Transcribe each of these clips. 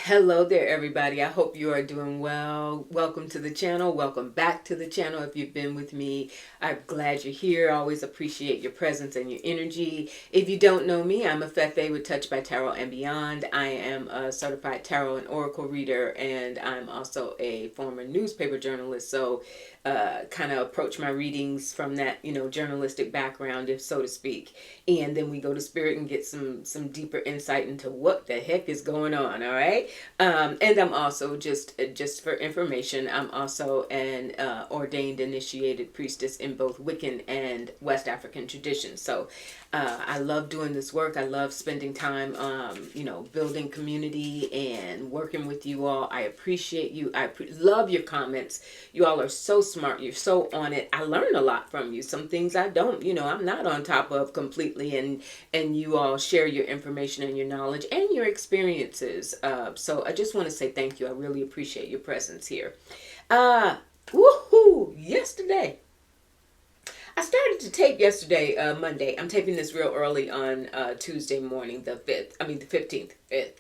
Hello there, everybody. I hope you are doing well. Welcome to the channel. Welcome back to the channel. If you've been with me, I'm glad you're here. I always appreciate your presence and your energy. If you don't know me, I'm FDT with Touch by Tarot and Beyond. I am a certified tarot and oracle reader, and I'm also a former newspaper journalist. So kind of approach my readings from that, journalistic background, if so to speak. And then we go to spirit and get some deeper insight into what the heck is going on. All right. And I'm also just for information, I'm also an ordained initiated priestess in both Wiccan and West African traditions. So I love doing this work. I love spending time, building community and working with you all. I appreciate you. I love your comments. You all are so smart. You're so on it. I learn a lot from you. Some things I don't, I'm not on top of completely. And you all share your information and your knowledge and your experiences. So I just want to say thank you. I really appreciate your presence here. Woohoo! Yesterday. I started to tape yesterday, Monday. I'm taping this real early on Tuesday morning, the 15th.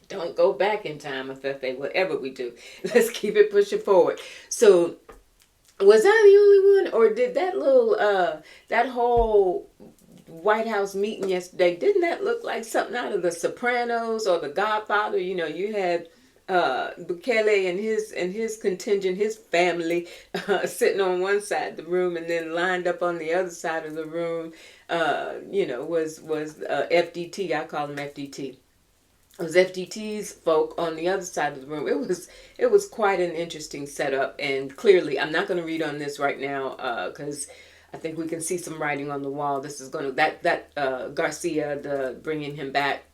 Don't go back in time, FFA, whatever we do. Let's keep it pushing forward. So, was I the only one, or did that whole White House meeting yesterday, didn't that look like something out of The Sopranos or The Godfather? You had Bukele and his contingent, his family, sitting on one side of the room, and then lined up on the other side of the room, was FDT. I call them FDT. It was FDT's folk on the other side of the room. It was quite an interesting setup, and clearly, I'm not going to read on this right now because I think we can see some writing on the wall. This is going to that Garcia, the bringing him back.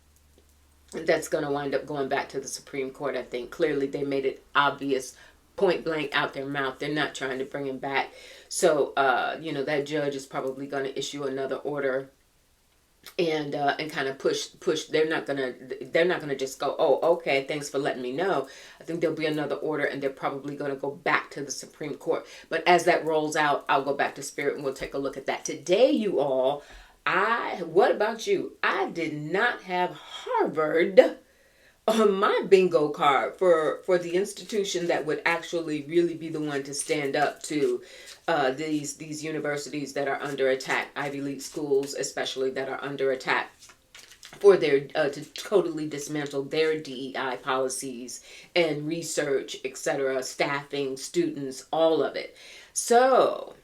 That's going to wind up going back to the Supreme Court, I think. Clearly, they made it obvious, point blank out their mouth. They're not trying to bring him back. So, that judge is probably going to issue another order and kind of push. They're not gonna just go, oh, okay, thanks for letting me know. I think there'll be another order, and they're probably going to go back to the Supreme Court. But as that rolls out, I'll go back to spirit and we'll take a look at that. Today, you all, what about you? I did not have Harvard on my bingo card for the institution that would actually really be the one to stand up to these universities that are under attack, Ivy League schools especially, that are under attack for their to totally dismantle their DEI policies and research, etc., staffing, students, all of it. So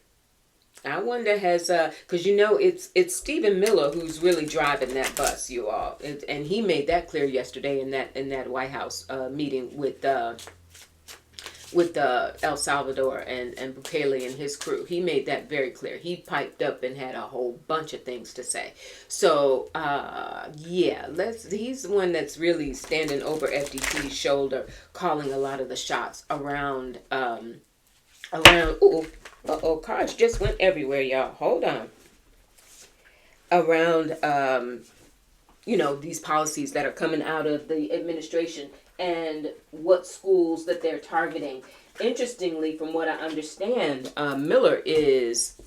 I wonder because it's Stephen Miller who's really driving that bus, you all, and he made that clear yesterday in that White House meeting with El Salvador and Bukele and his crew. He made that very clear. He piped up and had a whole bunch of things to say. So he's the one that's really standing over FDT's shoulder, calling a lot of the shots around. Cards just went everywhere, y'all. Hold on. Around, these policies that are coming out of the administration and what schools that they're targeting. Interestingly, from what I understand, Miller is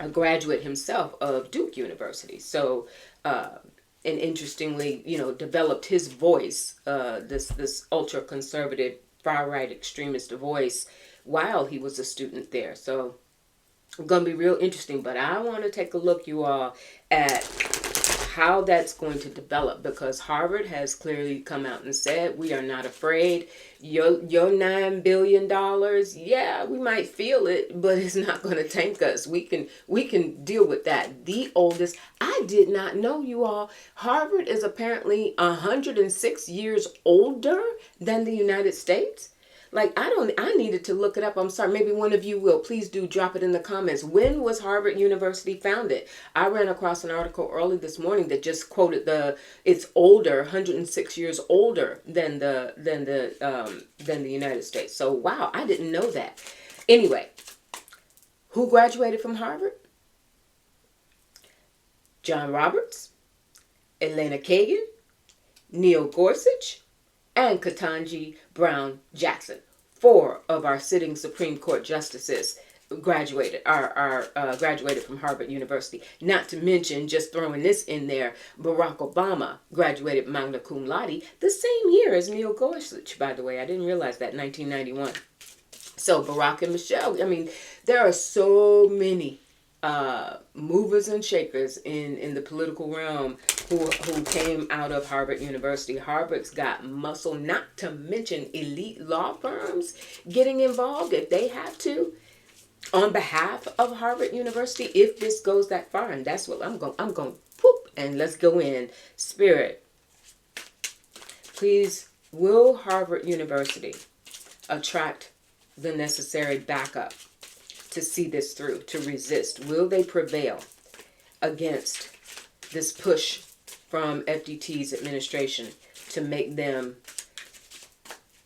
a graduate himself of Duke University. So, and interestingly, developed his voice, this ultra-conservative, far-right extremist voice, while he was a student there. So it's going to be real interesting, but I want to take a look, you all, at how that's going to develop, because Harvard has clearly come out and said, we are not afraid. Your $9 billion, yeah, we might feel it, but it's not going to tank us. We can deal with that. The oldest, I did not know, you all, Harvard is apparently 106 years older than the United States. I needed to look it up. I'm sorry. Maybe one of you will. Please do drop it in the comments. When was Harvard University founded? I ran across an article early this morning that just quoted it's older, 106 years older than the United States. So wow, I didn't know that. Anyway, who graduated from Harvard? John Roberts, Elena Kagan, Neil Gorsuch, and Ketanji Brown Jackson, 4 of our sitting Supreme Court justices. graduated from Harvard University. Not to mention, just throwing this in there, Barack Obama graduated magna cum laude the same year as Neil Gorsuch, by the way. I didn't realize that, 1991. So Barack and Michelle, I mean, there are so many movers and shakers in the political realm who came out of Harvard University. Harvard's got muscle, not to mention elite law firms getting involved if they have to, on behalf of Harvard University, if this goes that far. And that's what I'm going, whoop, and let's go in. Spirit, please, will Harvard University attract the necessary backup to see this through, to resist? Will they prevail against this push from FDT's administration to make them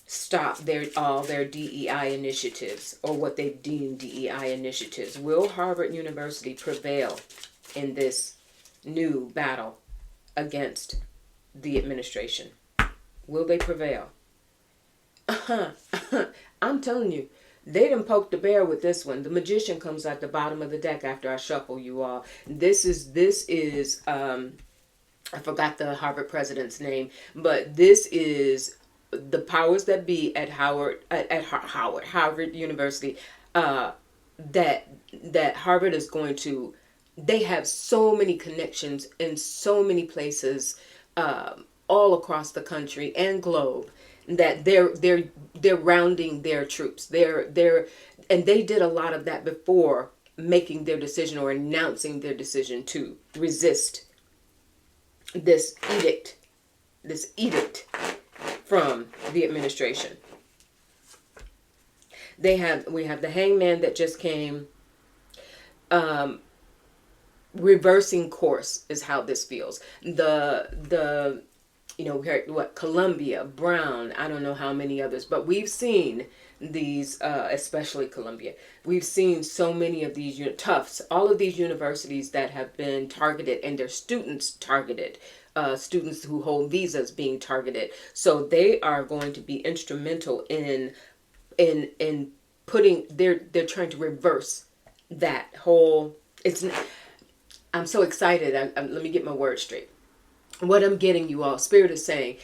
stop all their DEI initiatives, or what they've deemed DEI initiatives? Will Harvard University prevail in this new battle against the administration? Will they prevail? I'm telling you, they done poked the bear with this one. The magician comes at the bottom of the deck after I shuffle, you all. This is I forgot the Harvard president's name, but this is the powers that be at Harvard University, that Harvard is going to. They have so many connections in so many places, all across the country and globe, that they're rounding their troops. And they did a lot of that before making their decision or announcing their decision to resist this edict from the administration. We have the hangman that just came. Reversing course is how this feels. We heard what, Columbia, Brown, I don't know how many others, but we've seen these, especially Columbia. We've seen so many of these, Tufts, all of these universities that have been targeted, and their students targeted, students who hold visas being targeted. So they are going to be instrumental in putting, they're trying to reverse that whole, I'm so excited. Let me get my words straight. What I'm getting, you all, Spirit is saying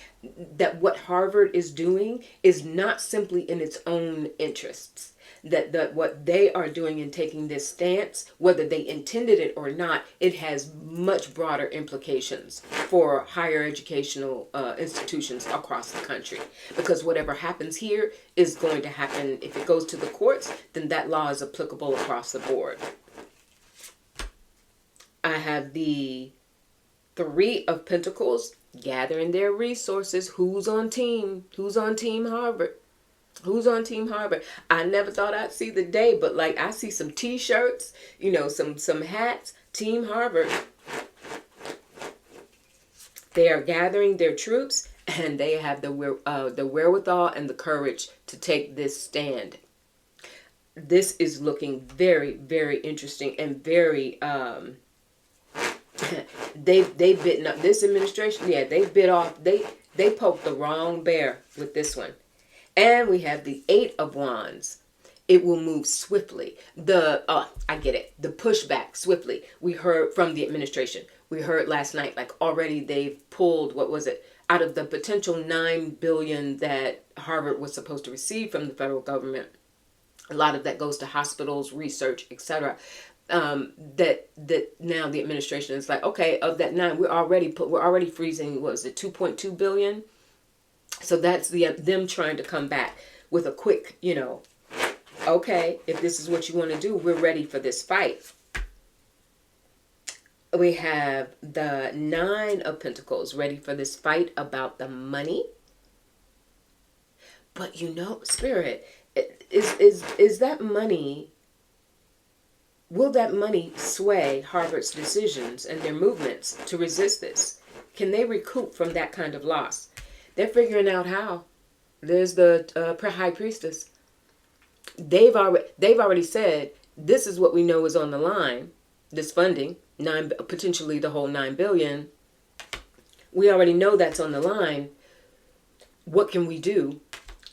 that what Harvard is doing is not simply in its own interests. That what they are doing in taking this stance, whether they intended it or not, it has much broader implications for higher educational institutions across the country. Because whatever happens here is going to happen. If it goes to the courts, then that law is applicable across the board. I have the Three of Pentacles gathering their resources. Who's on team? Who's on Team Harvard? Who's on Team Harvard? I never thought I'd see the day, but like I see some t-shirts, some hats, Team Harvard. They are gathering their troops, and they have the wherewithal and the courage to take this stand. This is looking very, very interesting and very they've bitten up this administration. Yeah, they bit off. They poked the wrong bear with this one. And we have the Eight of Wands. It will move swiftly. I get it. The pushback swiftly. We heard from the administration. We heard last night, like already they've pulled, what was it, out of the potential $9 billion that Harvard was supposed to receive from the federal government. A lot of that goes to hospitals, research, etc. That now the administration is like, okay, of that 9, we're already freezing. What was it, 2.2 billion? So that's them trying to come back with a quick, okay, if this is what you want to do, we're ready for this fight. We have the 9 of Pentacles ready for this fight about the money. But Spirit, is that money? Will that money sway Harvard's decisions and their movements to resist this? Can they recoup from that kind of loss? They're figuring out how. There's the High Priestess. They've already said, this is what we know is on the line. This funding, potentially the whole $9 billion. We already know that's on the line. What can we do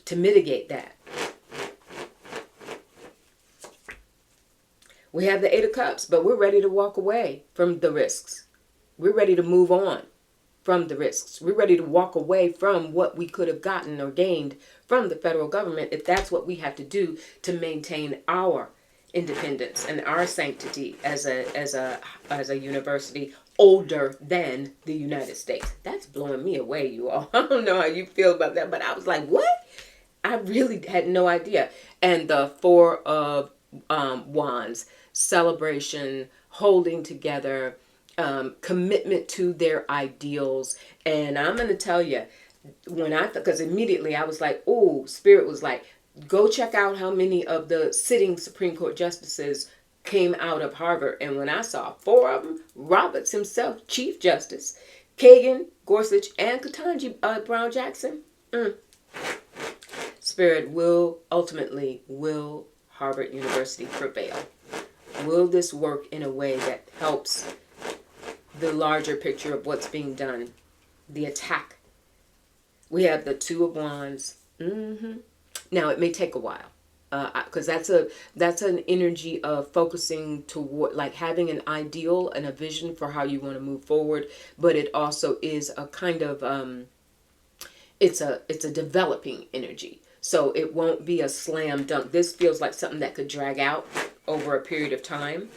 to mitigate that? We have the Eight of Cups, but we're ready to walk away from the risks. We're ready to move on from the risks. We're ready to walk away from what we could have gotten or gained from the federal government if that's what we have to do to maintain our independence and our sanctity as a university older than the United States. That's blowing me away, you all. I don't know how you feel about that, but I was like, what? I really had no idea. And the Four of Wands, celebration, holding together, commitment to their ideals. And I'm going to tell you, because immediately I was like, oh, Spirit was like, go check out how many of the sitting Supreme Court justices came out of Harvard. And when I saw 4 of them, Roberts himself, Chief Justice, Kagan, Gorsuch, and Ketanji Brown Jackson, Spirit, will Harvard University prevail? Will this work in a way that helps the larger picture of what's being done? The attack. We have the Two of Wands. Now, it may take a while. Because that's an energy of focusing toward, like, having an ideal and a vision for how you want to move forward. But it also is a kind of, it's a developing energy. So it won't be a slam dunk. This feels like something that could drag out over a period of time.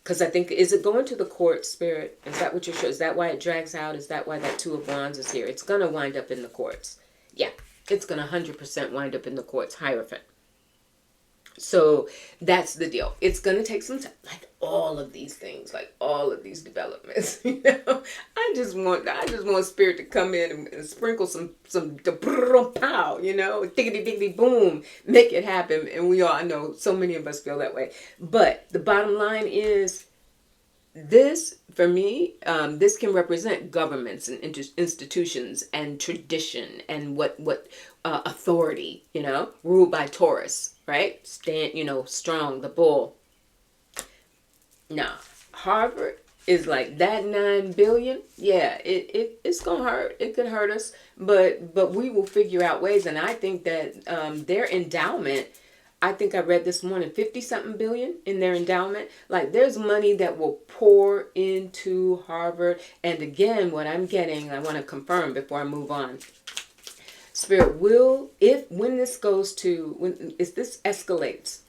Because I think, is it going to the court, Spirit? Is that what you're sure? Is that why it drags out? Is that why that Two of Wands is here? It's going to wind up in the courts. Yeah, it's going to 100% wind up in the courts, Hierophant. So that's the deal. It's going to take some time, like all of these things, like all of these developments. You know, I just want Spirit to come in and sprinkle some pow, you know, diggity diggity boom, make it happen. And we all, I know so many of us feel that way. But the bottom line is, this, for me, this can represent governments and institutions and tradition and what authority, you know, ruled by Taurus, right? Stand, you know, strong, the bull. Now, Harvard is like that 9 billion. Yeah, it's gonna hurt. It could hurt us, but we will figure out ways. And I think that their endowment, I think I read this morning, 50-something billion in their endowment. Like, there's money that will pour into Harvard. And again, what I'm getting, I want to confirm before I move on. Spirit will, when this escalates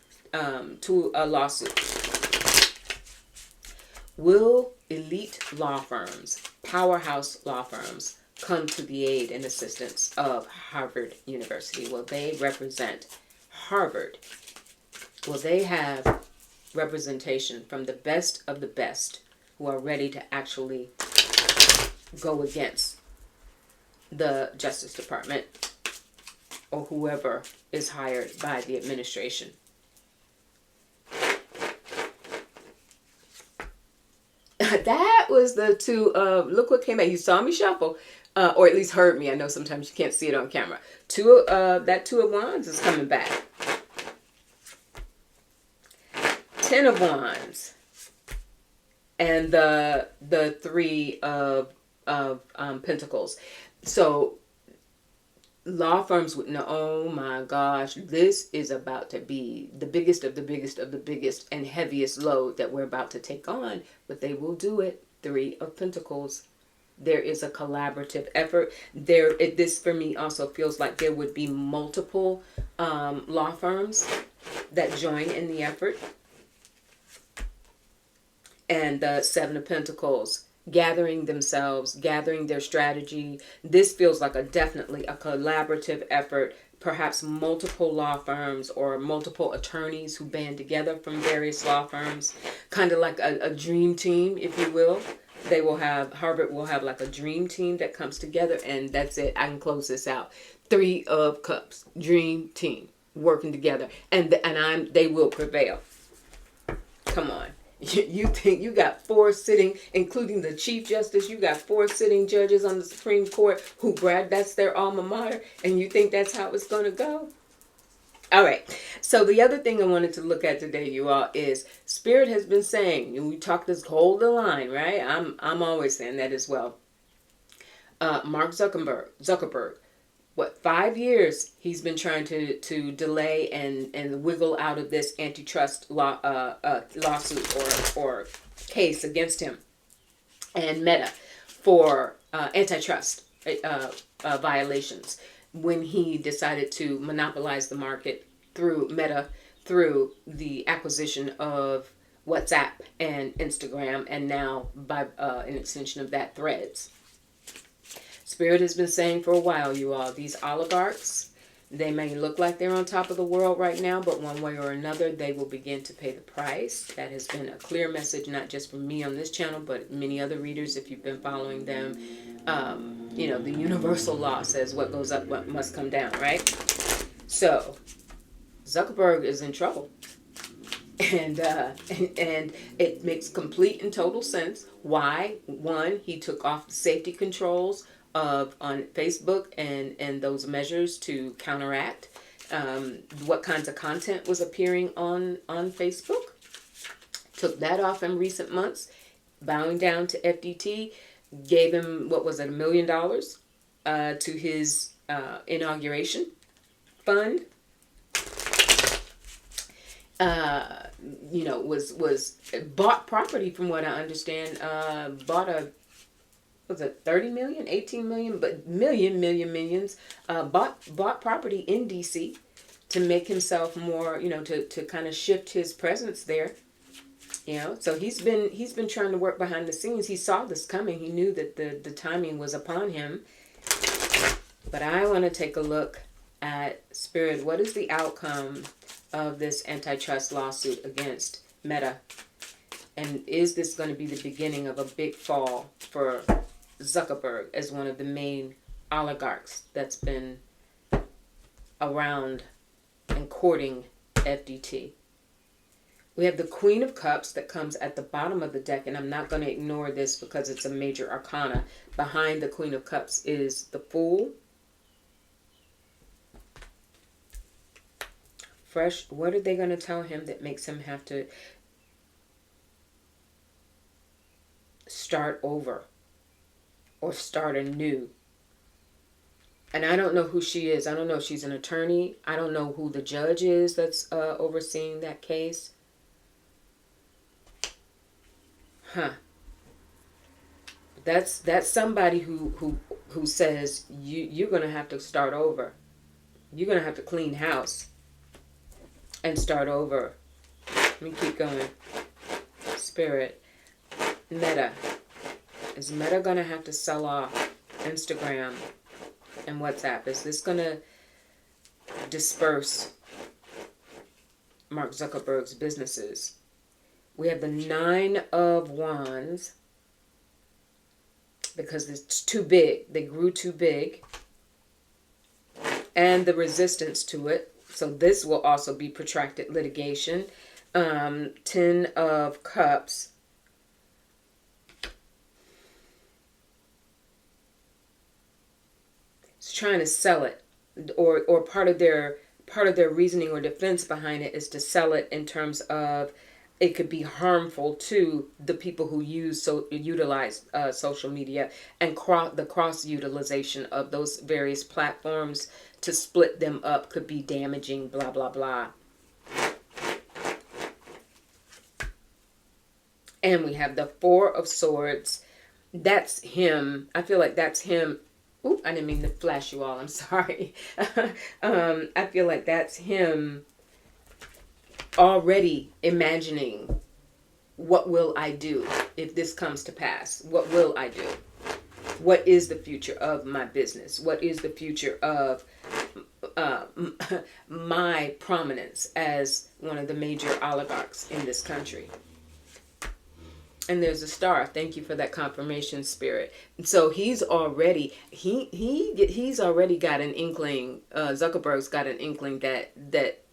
to a lawsuit, will elite law firms, powerhouse law firms, come to the aid and assistance of Harvard University? Will they represent Harvard? Will they have representation from the best of the best who are ready to actually go against the Justice Department or whoever is hired by the administration? That was the two of, look what came out. You saw me shuffle, or at least heard me. I know sometimes you can't see it on camera. That Two of Wands is coming back. 10 of Wands. And the Three of Pentacles. So law firms would know, oh my gosh, this is about to be the biggest of the biggest of the biggest and heaviest load that we're about to take on, but they will do it. 3 of Pentacles. There is a collaborative effort there. This for me also feels like there would be multiple law firms that join in the effort. And the 7 of Pentacles, gathering themselves, gathering their strategy. This feels like definitely a collaborative effort. Perhaps multiple law firms or multiple attorneys who band together from various law firms. Kind of like a dream team, if you will. Harvard will have like a dream team that comes together, and that's it. I can close this out. 3 of Cups, dream team, working together. And they will prevail. Come on. You think you got 4 sitting, including the Chief Justice, you got 4 sitting judges on the Supreme Court who that's their alma mater, and you think that's how it's going to go? All right. So the other thing I wanted to look at today, you all, is Spirit has been saying, and we talked this, hold the line, right? I'm always saying that as well. Mark Zuckerberg, 5 years he's been trying to delay and wiggle out of this antitrust lawsuit or case against him and Meta for antitrust violations when he decided to monopolize the market through Meta, through the acquisition of WhatsApp and Instagram, and now by an extension of that, Threads. Spirit has been saying for a while, you all, these oligarchs, they may look like they're on top of the world right now, but one way or another, they will begin to pay the price. That has been a clear message, not just from me on this channel, but many other readers, if you've been following them. The universal law says what goes up what must come down, right? So, Zuckerberg is in trouble. And it makes complete and total sense why, one, he took off the safety controls on Facebook and those measures to counteract what kinds of content was appearing on Facebook. Took that off in recent months, bowing down to FDT, gave him, what was it, $1 million to his inauguration fund. Was bought property, from what I understand, was it 30 million, 18 million, but millions, bought property in DC to make himself more, to kind of shift his presence there. So he's been trying to work behind the scenes. He saw this coming. He knew that the timing was upon him. But I want to take a look at Spirit. What is the outcome of this antitrust lawsuit against Meta? And is this going to be the beginning of a big fall for Zuckerberg as one of the main oligarchs that's been around and courting FDT? We have the Queen of Cups that comes at the bottom of the deck, and I'm not going to ignore this because it's a major arcana. Behind the Queen of Cups is the Fool. What are they going to tell him that makes him have to start over or start anew? And I don't know who she is. I don't know if she's an attorney. I don't know who the judge is that's overseeing that case. That's somebody who says you're going to have to start over. You're going to have to clean house and start over. Let me keep going. Spirit. Meta. Is Meta going to have to sell off Instagram and WhatsApp? Is this going to disperse Mark Zuckerberg's businesses? We have the 9 of Wands because it's too big. They grew too big. And the resistance to it. So this will also be protracted litigation. 10 of Cups. It's trying to sell it, or part of their reasoning or defense behind it is to sell it in terms of it could be harmful to the people who utilize social media, and the cross utilization of those various platforms to split them up could be damaging, blah, blah, blah. And we have the 4 of Swords. That's him. I feel like that's him. Oop, I didn't mean to flash you all. I'm sorry. I feel like that's him already imagining, what will I do if this comes to pass? What will I do? What is the future of my business? What is the future of my prominence as one of the major oligarchs in this country? And there's a star. Thank you for that confirmation, Spirit. And so he's already already got an inkling. Zuckerberg's got an inkling that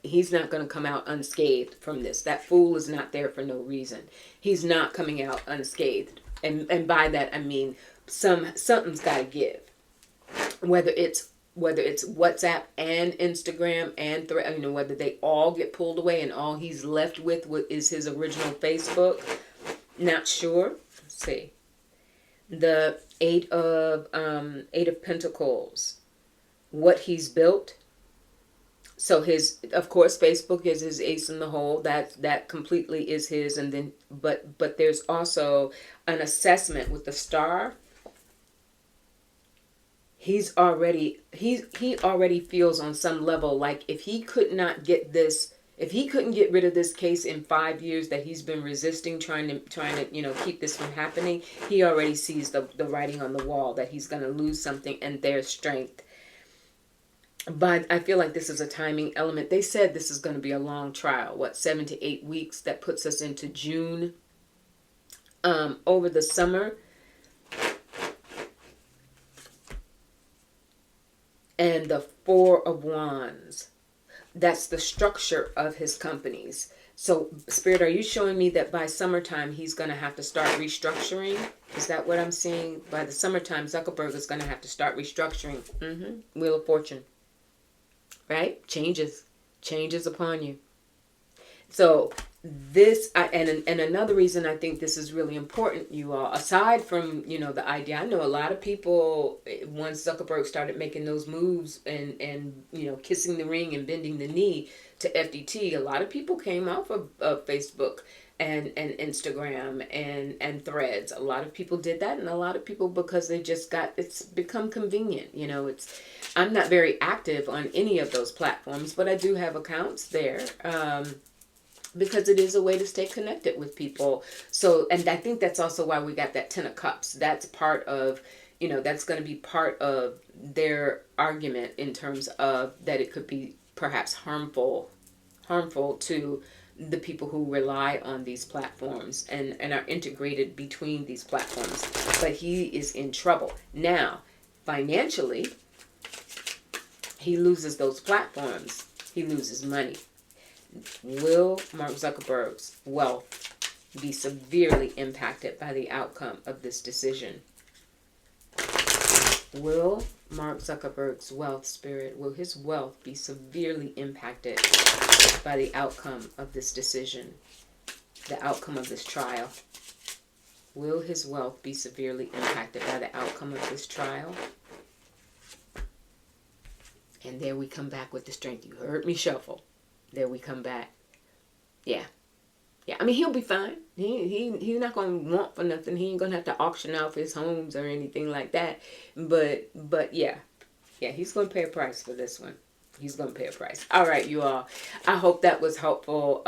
he's not going to come out unscathed from this. That Fool is not there for no reason. He's not coming out unscathed. And by that I mean something's got to give. Whether it's WhatsApp and Instagram and whether they all get pulled away and all he's left with is his original Facebook. Not sure. Let's see. The 8 of Pentacles. what he's built. So of course, Facebook is his ace in the hole. That completely is his. And then, but there's also an assessment with the star. He already feels on some level like if he couldn't get rid of this case in 5 years that he's been resisting, trying to keep this from happening, he already sees the writing on the wall that he's going to lose something and their strength. But I feel like this is a timing element. They said this is going to be a long trial, 7 to 8 weeks. That puts us into June. Over the summer. And the Four of Wands. That's the structure of his companies. So, Spirit, are you showing me that by summertime he's going to have to start restructuring? Is that what I'm seeing? By the summertime, Zuckerberg is going to have to start restructuring. Wheel of Fortune. Right? Changes upon you. So this, and another reason I think this is really important, you all, aside from, the idea, I know a lot of people, once Zuckerberg started making those moves and kissing the ring and bending the knee to FDT, a lot of people came off of Facebook and Instagram and Threads. A lot of people did that, and a lot of people, because it's become convenient. I'm not very active on any of those platforms, but I do have accounts there. Because it is a way to stay connected with people. So, and I think that's also why we got that 10 of Cups. That's part of, that's going to be part of their argument in terms of that it could be perhaps harmful to the people who rely on these platforms and are integrated between these platforms. But he is in trouble. Now, financially, he loses those platforms. He loses money. Will Mark Zuckerberg's wealth be severely impacted by the outcome of this decision? Will Mark Zuckerberg's wealth, Spirit, will his wealth be severely impacted by the outcome of this decision, the outcome of this trial? Will his wealth be severely impacted by the outcome of this trial? And there we come back with the strength. You heard me shuffle. There we come back. Yeah. I mean, he'll be fine. He's not going to want for nothing. He ain't going to have to auction off his homes or anything like that. But yeah, he's going to pay a price for this one. He's going to pay a price. All right, you all. I hope that was helpful.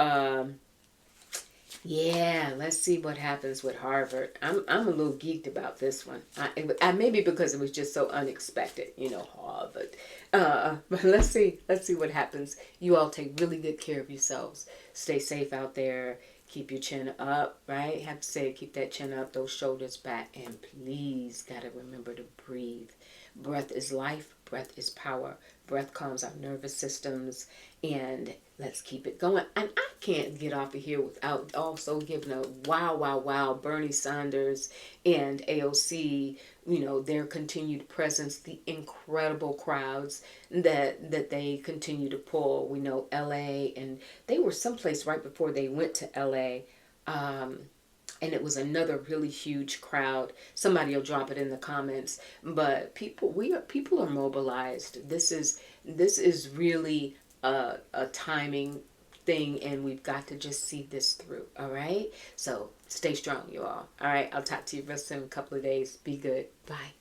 Yeah, let's see what happens with Harvard. I'm a little geeked about this one. I maybe because it was just so unexpected, Harvard. But let's see what happens. You all take really good care of yourselves. Stay safe out there. Keep your chin up, right? Have to say, keep that chin up, those shoulders back, and please gotta remember to breathe. Breath is life. Breath is power. Breath calms our nervous systems, and let's keep it going. And I can't get off of here without also giving a wow, Bernie Sanders and AOC, their continued presence, the incredible crowds that they continue to pull. We know LA, and they were someplace right before they went to LA. And it was another really huge crowd. Somebody will drop it in the comments. But people are mobilized. This is really a timing thing, and we've got to just see this through. All right? So stay strong, you all. All right? I'll talk to you real soon in a couple of days. Be good. Bye.